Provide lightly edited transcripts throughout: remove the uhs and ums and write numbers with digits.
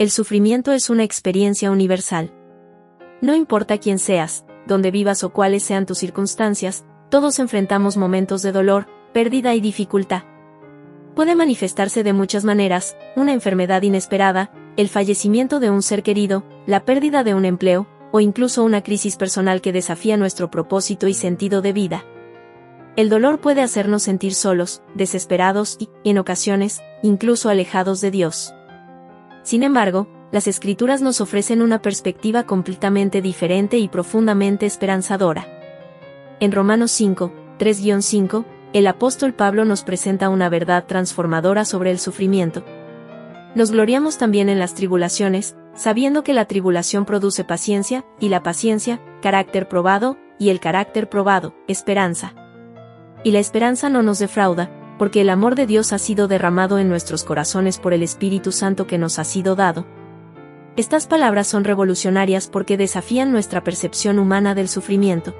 El sufrimiento es una experiencia universal. No importa quién seas, dónde vivas o cuáles sean tus circunstancias, todos enfrentamos momentos de dolor, pérdida y dificultad. Puede manifestarse de muchas maneras: una enfermedad inesperada, el fallecimiento de un ser querido, la pérdida de un empleo, o incluso una crisis personal que desafía nuestro propósito y sentido de vida. El dolor puede hacernos sentir solos, desesperados y, en ocasiones, incluso alejados de Dios. Sin embargo, las Escrituras nos ofrecen una perspectiva completamente diferente y profundamente esperanzadora. En Romanos 5, 3-5, el apóstol Pablo nos presenta una verdad transformadora sobre el sufrimiento. Nos gloriamos también en las tribulaciones, sabiendo que la tribulación produce paciencia, y la paciencia, carácter probado, y el carácter probado, esperanza. Y la esperanza no nos defrauda, porque el amor de Dios ha sido derramado en nuestros corazones por el Espíritu Santo que nos ha sido dado. Estas palabras son revolucionarias porque desafían nuestra percepción humana del sufrimiento.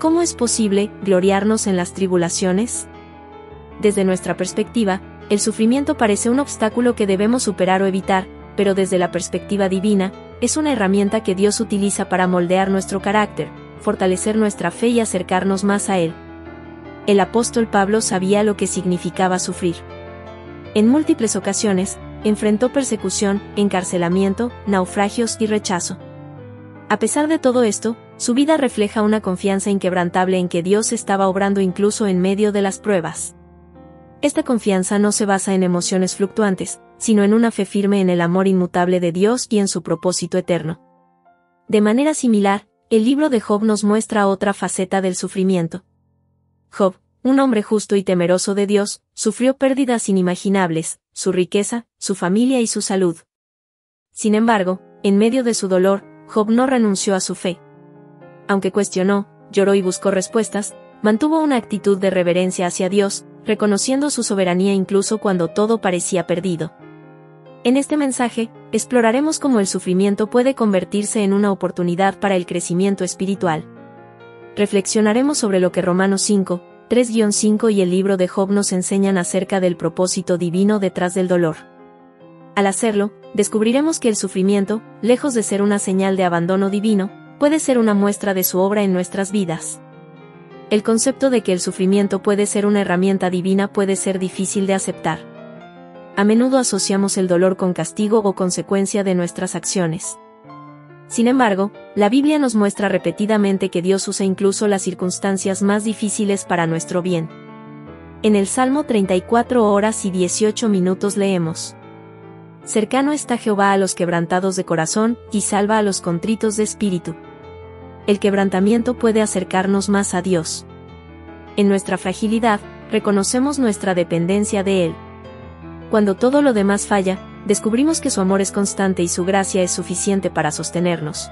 ¿Cómo es posible gloriarnos en las tribulaciones? Desde nuestra perspectiva, el sufrimiento parece un obstáculo que debemos superar o evitar, pero desde la perspectiva divina, es una herramienta que Dios utiliza para moldear nuestro carácter, fortalecer nuestra fe y acercarnos más a Él. El apóstol Pablo sabía lo que significaba sufrir. En múltiples ocasiones, enfrentó persecución, encarcelamiento, naufragios y rechazo. A pesar de todo esto, su vida refleja una confianza inquebrantable en que Dios estaba obrando incluso en medio de las pruebas. Esta confianza no se basa en emociones fluctuantes, sino en una fe firme en el amor inmutable de Dios y en su propósito eterno. De manera similar, el libro de Job nos muestra otra faceta del sufrimiento. Job, un hombre justo y temeroso de Dios, sufrió pérdidas inimaginables, su riqueza, su familia y su salud. Sin embargo, en medio de su dolor, Job no renunció a su fe. Aunque cuestionó, lloró y buscó respuestas, mantuvo una actitud de reverencia hacia Dios, reconociendo su soberanía incluso cuando todo parecía perdido. En este mensaje, exploraremos cómo el sufrimiento puede convertirse en una oportunidad para el crecimiento espiritual. Reflexionaremos sobre lo que Romanos 5, 3-5 y el libro de Job nos enseñan acerca del propósito divino detrás del dolor. Al hacerlo, descubriremos que el sufrimiento, lejos de ser una señal de abandono divino, puede ser una muestra de su obra en nuestras vidas. El concepto de que el sufrimiento puede ser una herramienta divina puede ser difícil de aceptar. A menudo asociamos el dolor con castigo o consecuencia de nuestras acciones. Sin embargo, la Biblia nos muestra repetidamente que Dios usa incluso las circunstancias más difíciles para nuestro bien. En el Salmo 34 horas y 18 minutos leemos: Cercano está Jehová a los quebrantados de corazón, y salva a los contritos de espíritu. El quebrantamiento puede acercarnos más a Dios. En nuestra fragilidad, reconocemos nuestra dependencia de Él. Cuando todo lo demás falla, descubrimos que su amor es constante y su gracia es suficiente para sostenernos.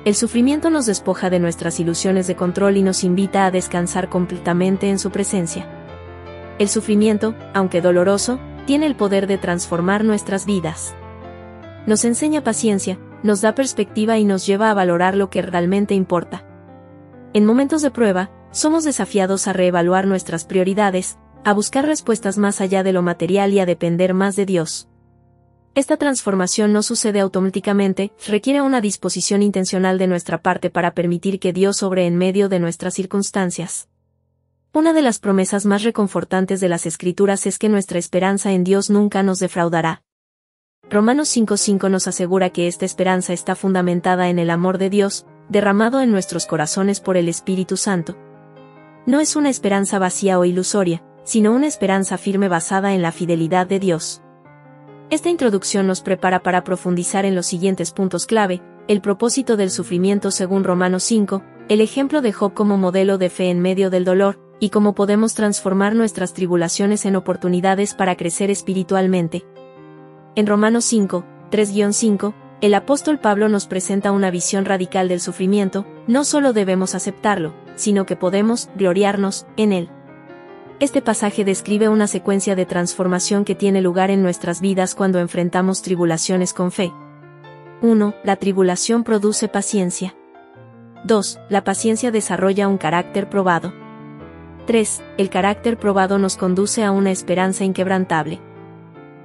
El sufrimiento nos despoja de nuestras ilusiones de control y nos invita a descansar completamente en su presencia. El sufrimiento, aunque doloroso, tiene el poder de transformar nuestras vidas. Nos enseña paciencia, nos da perspectiva y nos lleva a valorar lo que realmente importa. En momentos de prueba, somos desafiados a reevaluar nuestras prioridades, a buscar respuestas más allá de lo material y a depender más de Dios. Esta transformación no sucede automáticamente, requiere una disposición intencional de nuestra parte para permitir que Dios obre en medio de nuestras circunstancias. Una de las promesas más reconfortantes de las Escrituras es que nuestra esperanza en Dios nunca nos defraudará. Romanos 5:5 nos asegura que esta esperanza está fundamentada en el amor de Dios, derramado en nuestros corazones por el Espíritu Santo. No es una esperanza vacía o ilusoria, sino una esperanza firme basada en la fidelidad de Dios. Esta introducción nos prepara para profundizar en los siguientes puntos clave: el propósito del sufrimiento según Romanos 5, el ejemplo de Job como modelo de fe en medio del dolor, y cómo podemos transformar nuestras tribulaciones en oportunidades para crecer espiritualmente. En Romanos 5, 3-5, el apóstol Pablo nos presenta una visión radical del sufrimiento: no solo debemos aceptarlo, sino que podemos gloriarnos en él. Este pasaje describe una secuencia de transformación que tiene lugar en nuestras vidas cuando enfrentamos tribulaciones con fe. 1. La tribulación produce paciencia. 2. La paciencia desarrolla un carácter probado. 3. El carácter probado nos conduce a una esperanza inquebrantable.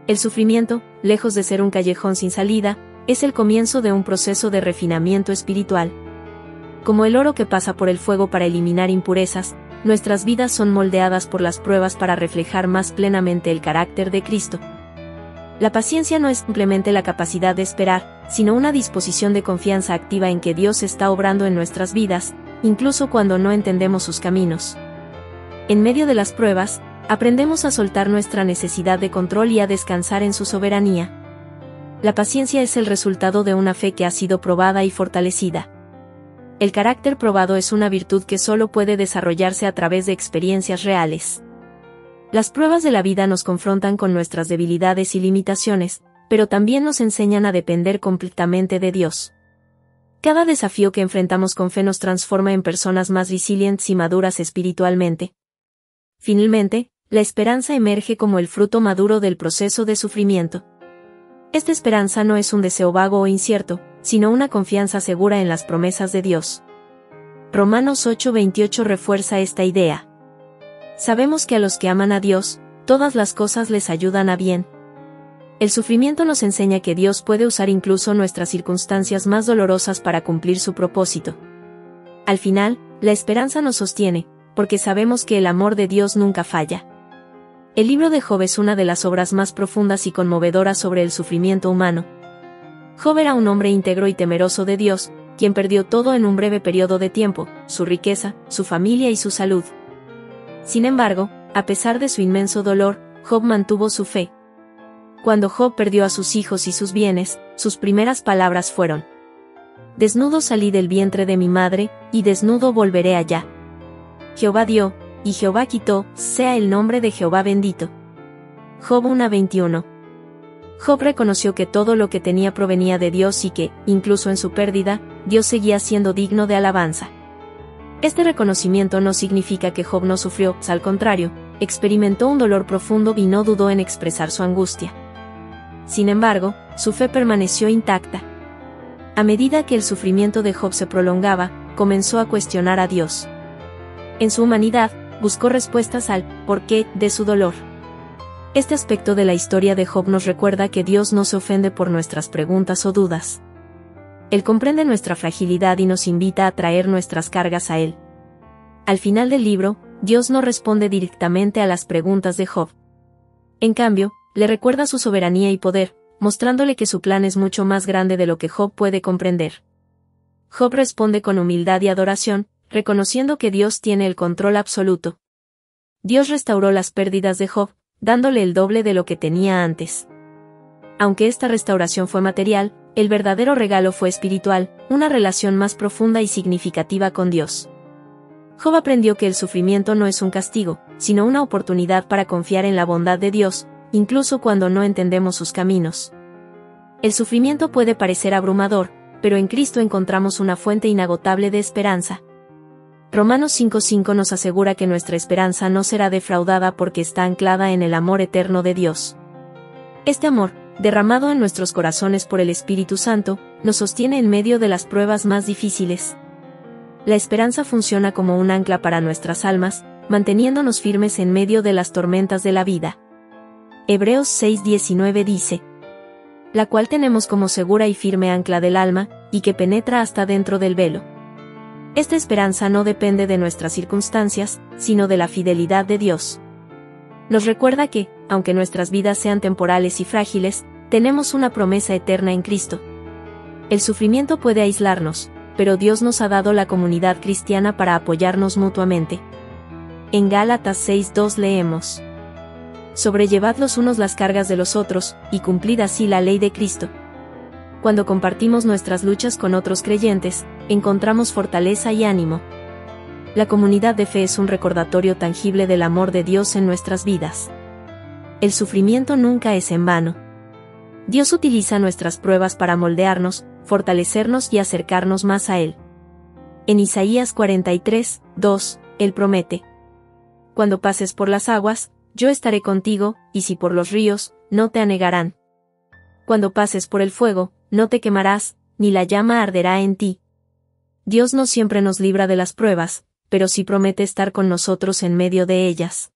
El sufrimiento, lejos de ser un callejón sin salida, es el comienzo de un proceso de refinamiento espiritual. Como el oro que pasa por el fuego para eliminar impurezas, nuestras vidas son moldeadas por las pruebas para reflejar más plenamente el carácter de Cristo. La paciencia no es simplemente la capacidad de esperar, sino una disposición de confianza activa en que Dios está obrando en nuestras vidas, incluso cuando no entendemos sus caminos. En medio de las pruebas, aprendemos a soltar nuestra necesidad de control y a descansar en su soberanía. La paciencia es el resultado de una fe que ha sido probada y fortalecida. El carácter probado es una virtud que solo puede desarrollarse a través de experiencias reales. Las pruebas de la vida nos confrontan con nuestras debilidades y limitaciones, pero también nos enseñan a depender completamente de Dios. Cada desafío que enfrentamos con fe nos transforma en personas más resilientes y maduras espiritualmente. Finalmente, la esperanza emerge como el fruto maduro del proceso de sufrimiento. Esta esperanza no es un deseo vago o incierto, sino una confianza segura en las promesas de Dios. Romanos 8:28 refuerza esta idea. Sabemos que a los que aman a Dios, todas las cosas les ayudan a bien. El sufrimiento nos enseña que Dios puede usar incluso nuestras circunstancias más dolorosas para cumplir su propósito. Al final, la esperanza nos sostiene, porque sabemos que el amor de Dios nunca falla. El libro de Job es una de las obras más profundas y conmovedoras sobre el sufrimiento humano. Job era un hombre íntegro y temeroso de Dios, quien perdió todo en un breve periodo de tiempo, su riqueza, su familia y su salud. Sin embargo, a pesar de su inmenso dolor, Job mantuvo su fe. Cuando Job perdió a sus hijos y sus bienes, sus primeras palabras fueron: «Desnudo salí del vientre de mi madre, y desnudo volveré allá. Jehová dio, y Jehová quitó, sea el nombre de Jehová bendito». Job 1:21. Job reconoció que todo lo que tenía provenía de Dios y que, incluso en su pérdida, Dios seguía siendo digno de alabanza. Este reconocimiento no significa que Job no sufrió, al contrario, experimentó un dolor profundo y no dudó en expresar su angustia. Sin embargo, su fe permaneció intacta. A medida que el sufrimiento de Job se prolongaba, comenzó a cuestionar a Dios. En su humanidad, buscó respuestas al porqué de su dolor. Este aspecto de la historia de Job nos recuerda que Dios no se ofende por nuestras preguntas o dudas. Él comprende nuestra fragilidad y nos invita a traer nuestras cargas a Él. Al final del libro, Dios no responde directamente a las preguntas de Job. En cambio, le recuerda su soberanía y poder, mostrándole que su plan es mucho más grande de lo que Job puede comprender. Job responde con humildad y adoración, reconociendo que Dios tiene el control absoluto. Dios restauró las pérdidas de Job, dándole el doble de lo que tenía antes. Aunque esta restauración fue material, el verdadero regalo fue espiritual, una relación más profunda y significativa con Dios. Job aprendió que el sufrimiento no es un castigo, sino una oportunidad para confiar en la bondad de Dios, incluso cuando no entendemos sus caminos. El sufrimiento puede parecer abrumador, pero en Cristo encontramos una fuente inagotable de esperanza. Romanos 5:5 nos asegura que nuestra esperanza no será defraudada porque está anclada en el amor eterno de Dios. Este amor, derramado en nuestros corazones por el Espíritu Santo, nos sostiene en medio de las pruebas más difíciles. La esperanza funciona como un ancla para nuestras almas, manteniéndonos firmes en medio de las tormentas de la vida. Hebreos 6:19 dice: «La cual tenemos como segura y firme ancla del alma, y que penetra hasta dentro del velo». Esta esperanza no depende de nuestras circunstancias, sino de la fidelidad de Dios. Nos recuerda que, aunque nuestras vidas sean temporales y frágiles, tenemos una promesa eterna en Cristo. El sufrimiento puede aislarnos, pero Dios nos ha dado la comunidad cristiana para apoyarnos mutuamente. En Gálatas 6:2 leemos: «Sobrellevad los unos las cargas de los otros, y cumplid así la ley de Cristo». Cuando compartimos nuestras luchas con otros creyentes, encontramos fortaleza y ánimo. La comunidad de fe es un recordatorio tangible del amor de Dios en nuestras vidas. El sufrimiento nunca es en vano. Dios utiliza nuestras pruebas para moldearnos, fortalecernos y acercarnos más a Él. En Isaías 43:2, Él promete: «Cuando pases por las aguas, yo estaré contigo, y si por los ríos, no te anegarán. Cuando pases por el fuego, no te quemarás, ni la llama arderá en ti». Dios no siempre nos libra de las pruebas, pero sí promete estar con nosotros en medio de ellas.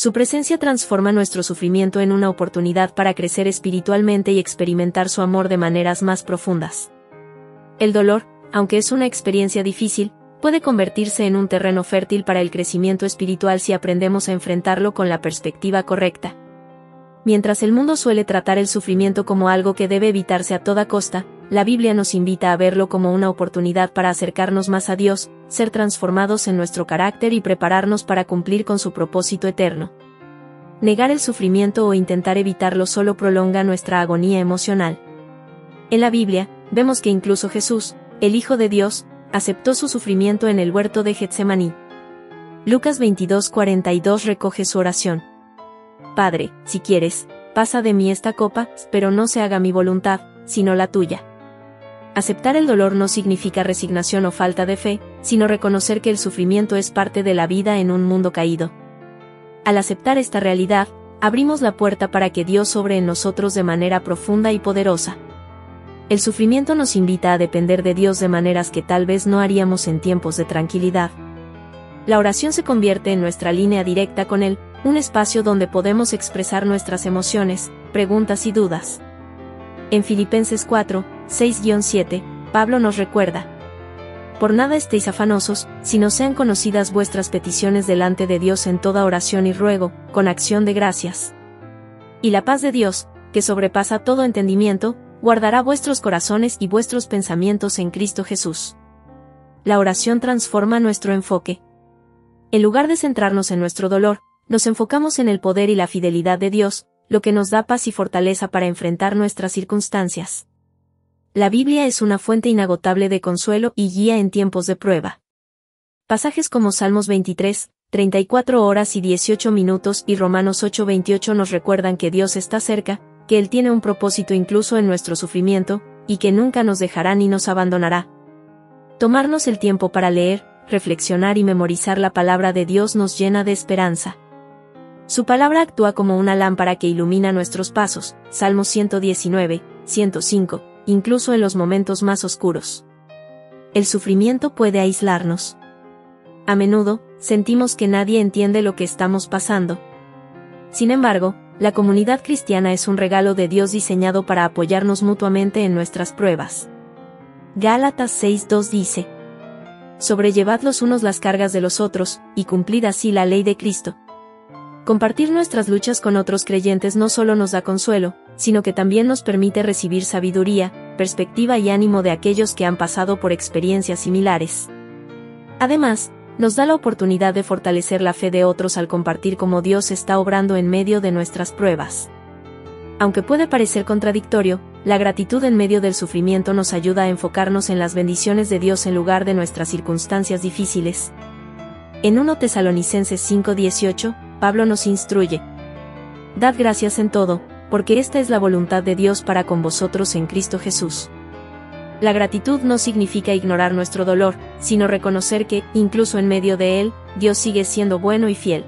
Su presencia transforma nuestro sufrimiento en una oportunidad para crecer espiritualmente y experimentar su amor de maneras más profundas. El dolor, aunque es una experiencia difícil, puede convertirse en un terreno fértil para el crecimiento espiritual si aprendemos a enfrentarlo con la perspectiva correcta. Mientras el mundo suele tratar el sufrimiento como algo que debe evitarse a toda costa, la Biblia nos invita a verlo como una oportunidad para acercarnos más a Dios, ser transformados en nuestro carácter y prepararnos para cumplir con su propósito eterno. Negar el sufrimiento o intentar evitarlo solo prolonga nuestra agonía emocional. En la Biblia, vemos que incluso Jesús, el Hijo de Dios, aceptó su sufrimiento en el huerto de Getsemaní. Lucas 22:42 recoge su oración. Padre, si quieres, pasa de mí esta copa, pero no se haga mi voluntad, sino la tuya. Aceptar el dolor no significa resignación o falta de fe, sino reconocer que el sufrimiento es parte de la vida en un mundo caído. Al aceptar esta realidad, abrimos la puerta para que Dios obre en nosotros de manera profunda y poderosa. El sufrimiento nos invita a depender de Dios de maneras que tal vez no haríamos en tiempos de tranquilidad. La oración se convierte en nuestra línea directa con Él, un espacio donde podemos expresar nuestras emociones, preguntas y dudas. En Filipenses 4, 6-7, Pablo nos recuerda: por nada estéis afanosos, sino sean conocidas vuestras peticiones delante de Dios en toda oración y ruego, con acción de gracias. Y la paz de Dios, que sobrepasa todo entendimiento, guardará vuestros corazones y vuestros pensamientos en Cristo Jesús. La oración transforma nuestro enfoque. En lugar de centrarnos en nuestro dolor, nos enfocamos en el poder y la fidelidad de Dios, lo que nos da paz y fortaleza para enfrentar nuestras circunstancias. La Biblia es una fuente inagotable de consuelo y guía en tiempos de prueba. Pasajes como Salmos 23, 34 horas y 18 minutos y Romanos 8:28 nos recuerdan que Dios está cerca, que Él tiene un propósito incluso en nuestro sufrimiento, y que nunca nos dejará ni nos abandonará. Tomarnos el tiempo para leer, reflexionar y memorizar la palabra de Dios nos llena de esperanza. Su palabra actúa como una lámpara que ilumina nuestros pasos, Salmos 119, 105, incluso en los momentos más oscuros. El sufrimiento puede aislarnos. A menudo, sentimos que nadie entiende lo que estamos pasando. Sin embargo, la comunidad cristiana es un regalo de Dios diseñado para apoyarnos mutuamente en nuestras pruebas. Gálatas 6:2 dice: sobrellevad los unos las cargas de los otros, y cumplid así la ley de Cristo. Compartir nuestras luchas con otros creyentes no solo nos da consuelo, sino que también nos permite recibir sabiduría, perspectiva y ánimo de aquellos que han pasado por experiencias similares. Además, nos da la oportunidad de fortalecer la fe de otros al compartir cómo Dios está obrando en medio de nuestras pruebas. Aunque puede parecer contradictorio, la gratitud en medio del sufrimiento nos ayuda a enfocarnos en las bendiciones de Dios en lugar de nuestras circunstancias difíciles. En 1 Tesalonicenses 5:18, Pablo nos instruye: dad gracias en todo, porque esta es la voluntad de Dios para con vosotros en Cristo Jesús. La gratitud no significa ignorar nuestro dolor, sino reconocer que, incluso en medio de él, Dios sigue siendo bueno y fiel.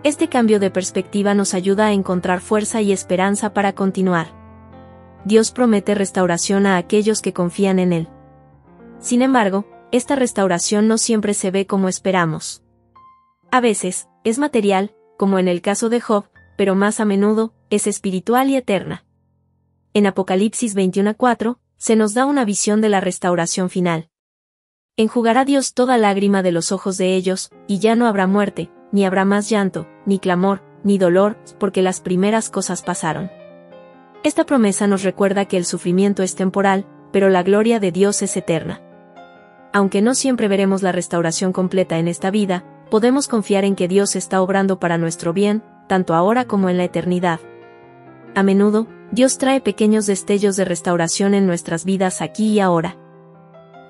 Este cambio de perspectiva nos ayuda a encontrar fuerza y esperanza para continuar. Dios promete restauración a aquellos que confían en Él. Sin embargo, esta restauración no siempre se ve como esperamos. A veces, es material, como en el caso de Job, pero más a menudo, es espiritual y eterna. En Apocalipsis 21:4, se nos da una visión de la restauración final. Enjugará Dios toda lágrima de los ojos de ellos, y ya no habrá muerte, ni habrá más llanto, ni clamor, ni dolor, porque las primeras cosas pasaron. Esta promesa nos recuerda que el sufrimiento es temporal, pero la gloria de Dios es eterna. Aunque no siempre veremos la restauración completa en esta vida, podemos confiar en que Dios está obrando para nuestro bien, tanto ahora como en la eternidad. A menudo, Dios trae pequeños destellos de restauración en nuestras vidas aquí y ahora.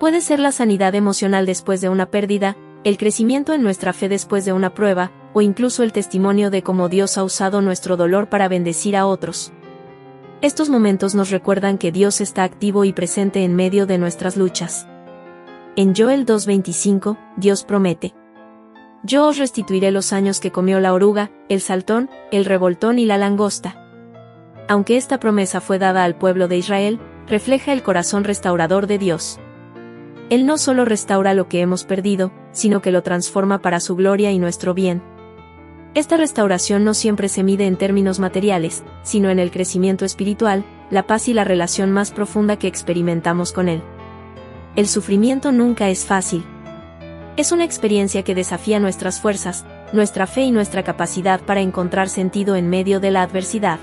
Puede ser la sanidad emocional después de una pérdida, el crecimiento en nuestra fe después de una prueba, o incluso el testimonio de cómo Dios ha usado nuestro dolor para bendecir a otros. Estos momentos nos recuerdan que Dios está activo y presente en medio de nuestras luchas. En Joel 2:25, Dios promete: yo os restituiré los años que comió la oruga, el saltón, el revoltón y la langosta. Aunque esta promesa fue dada al pueblo de Israel, refleja el corazón restaurador de Dios. Él no solo restaura lo que hemos perdido, sino que lo transforma para su gloria y nuestro bien. Esta restauración no siempre se mide en términos materiales, sino en el crecimiento espiritual, la paz y la relación más profunda que experimentamos con Él. El sufrimiento nunca es fácil. Es una experiencia que desafía nuestras fuerzas, nuestra fe y nuestra capacidad para encontrar sentido en medio de la adversidad.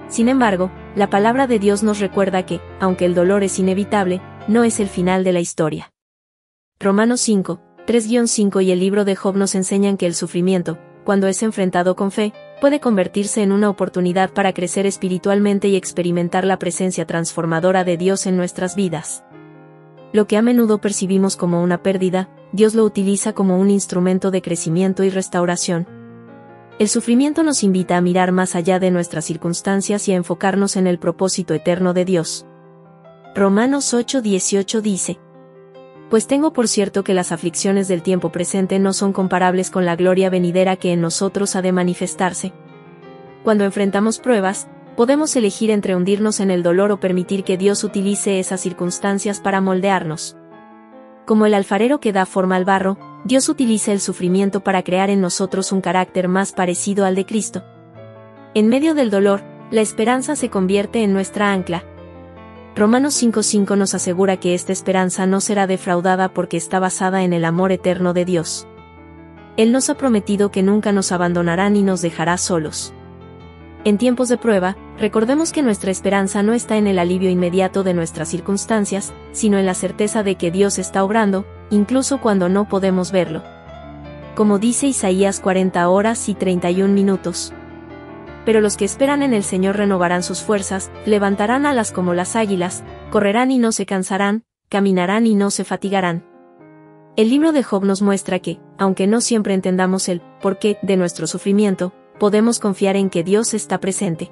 Sin embargo, la palabra de Dios nos recuerda que, aunque el dolor es inevitable, no es el final de la historia. Romanos 5, 3-5 y el libro de Job nos enseñan que el sufrimiento, cuando es enfrentado con fe, puede convertirse en una oportunidad para crecer espiritualmente y experimentar la presencia transformadora de Dios en nuestras vidas. Lo que a menudo percibimos como una pérdida, Dios lo utiliza como un instrumento de crecimiento y restauración. El sufrimiento nos invita a mirar más allá de nuestras circunstancias y a enfocarnos en el propósito eterno de Dios. Romanos 8:18 dice: Pues tengo por cierto que las aflicciones del tiempo presente no son comparables con la gloria venidera que en nosotros ha de manifestarse. Cuando enfrentamos pruebas, podemos elegir entre hundirnos en el dolor o permitir que Dios utilice esas circunstancias para moldearnos. Como el alfarero que da forma al barro, Dios utiliza el sufrimiento para crear en nosotros un carácter más parecido al de Cristo. En medio del dolor, la esperanza se convierte en nuestra ancla. Romanos 5:5 nos asegura que esta esperanza no será defraudada porque está basada en el amor eterno de Dios. Él nos ha prometido que nunca nos abandonará ni nos dejará solos. En tiempos de prueba, recordemos que nuestra esperanza no está en el alivio inmediato de nuestras circunstancias, sino en la certeza de que Dios está obrando, incluso cuando no podemos verlo. Como dice Isaías 40:31. Pero los que esperan en el Señor renovarán sus fuerzas, levantarán alas como las águilas, correrán y no se cansarán, caminarán y no se fatigarán. El libro de Job nos muestra que, aunque no siempre entendamos el porqué de nuestro sufrimiento, podemos confiar en que Dios está presente.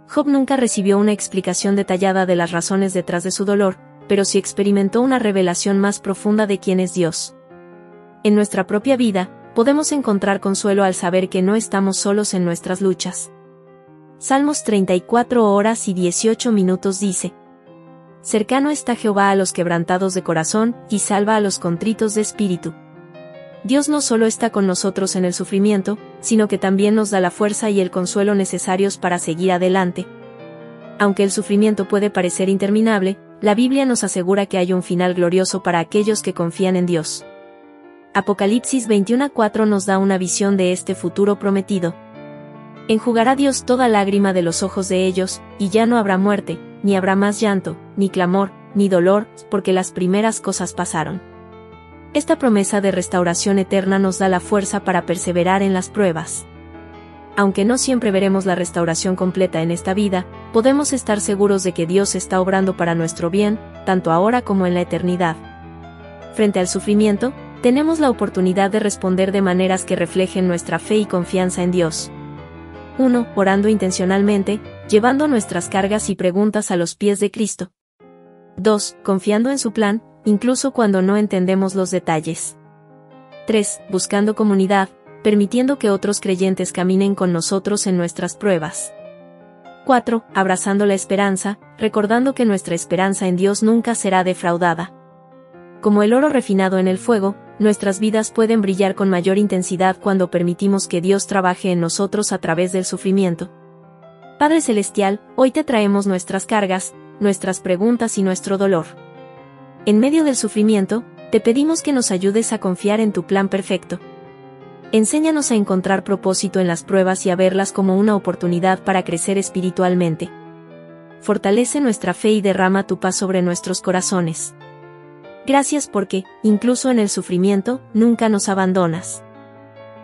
Job nunca recibió una explicación detallada de las razones detrás de su dolor, pero sí experimentó una revelación más profunda de quién es Dios. En nuestra propia vida, podemos encontrar consuelo al saber que no estamos solos en nuestras luchas. Salmos 34:18 dice: Cercano está Jehová a los quebrantados de corazón, y salva a los contritos de espíritu. Dios no solo está con nosotros en el sufrimiento, sino que también nos da la fuerza y el consuelo necesarios para seguir adelante. Aunque el sufrimiento puede parecer interminable, la Biblia nos asegura que hay un final glorioso para aquellos que confían en Dios. Apocalipsis 21:4 nos da una visión de este futuro prometido. Enjugará Dios toda lágrima de los ojos de ellos, y ya no habrá muerte, ni habrá más llanto, ni clamor, ni dolor, porque las primeras cosas pasaron. Esta promesa de restauración eterna nos da la fuerza para perseverar en las pruebas. Aunque no siempre veremos la restauración completa en esta vida, podemos estar seguros de que Dios está obrando para nuestro bien, tanto ahora como en la eternidad. Frente al sufrimiento, tenemos la oportunidad de responder de maneras que reflejen nuestra fe y confianza en Dios. 1. Orando intencionalmente, llevando nuestras cargas y preguntas a los pies de Cristo. 2. Confiando en su plan, incluso cuando no entendemos los detalles. 3. Buscando comunidad, permitiendo que otros creyentes caminen con nosotros en nuestras pruebas. 4. Abrazando la esperanza, recordando que nuestra esperanza en Dios nunca será defraudada. Como el oro refinado en el fuego, nuestras vidas pueden brillar con mayor intensidad cuando permitimos que Dios trabaje en nosotros a través del sufrimiento. Padre Celestial, hoy te traemos nuestras cargas, nuestras preguntas y nuestro dolor. En medio del sufrimiento, te pedimos que nos ayudes a confiar en tu plan perfecto. Enséñanos a encontrar propósito en las pruebas y a verlas como una oportunidad para crecer espiritualmente. Fortalece nuestra fe y derrama tu paz sobre nuestros corazones. Gracias porque, incluso en el sufrimiento, nunca nos abandonas.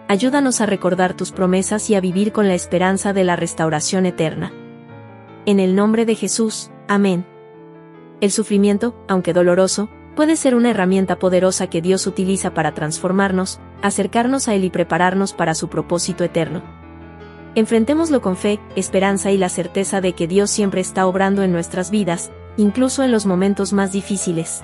Ayúdanos a recordar tus promesas y a vivir con la esperanza de la restauración eterna. En el nombre de Jesús, amén. El sufrimiento, aunque doloroso, puede ser una herramienta poderosa que Dios utiliza para transformarnos, acercarnos a Él y prepararnos para su propósito eterno. Enfrentémoslo con fe, esperanza y la certeza de que Dios siempre está obrando en nuestras vidas, incluso en los momentos más difíciles.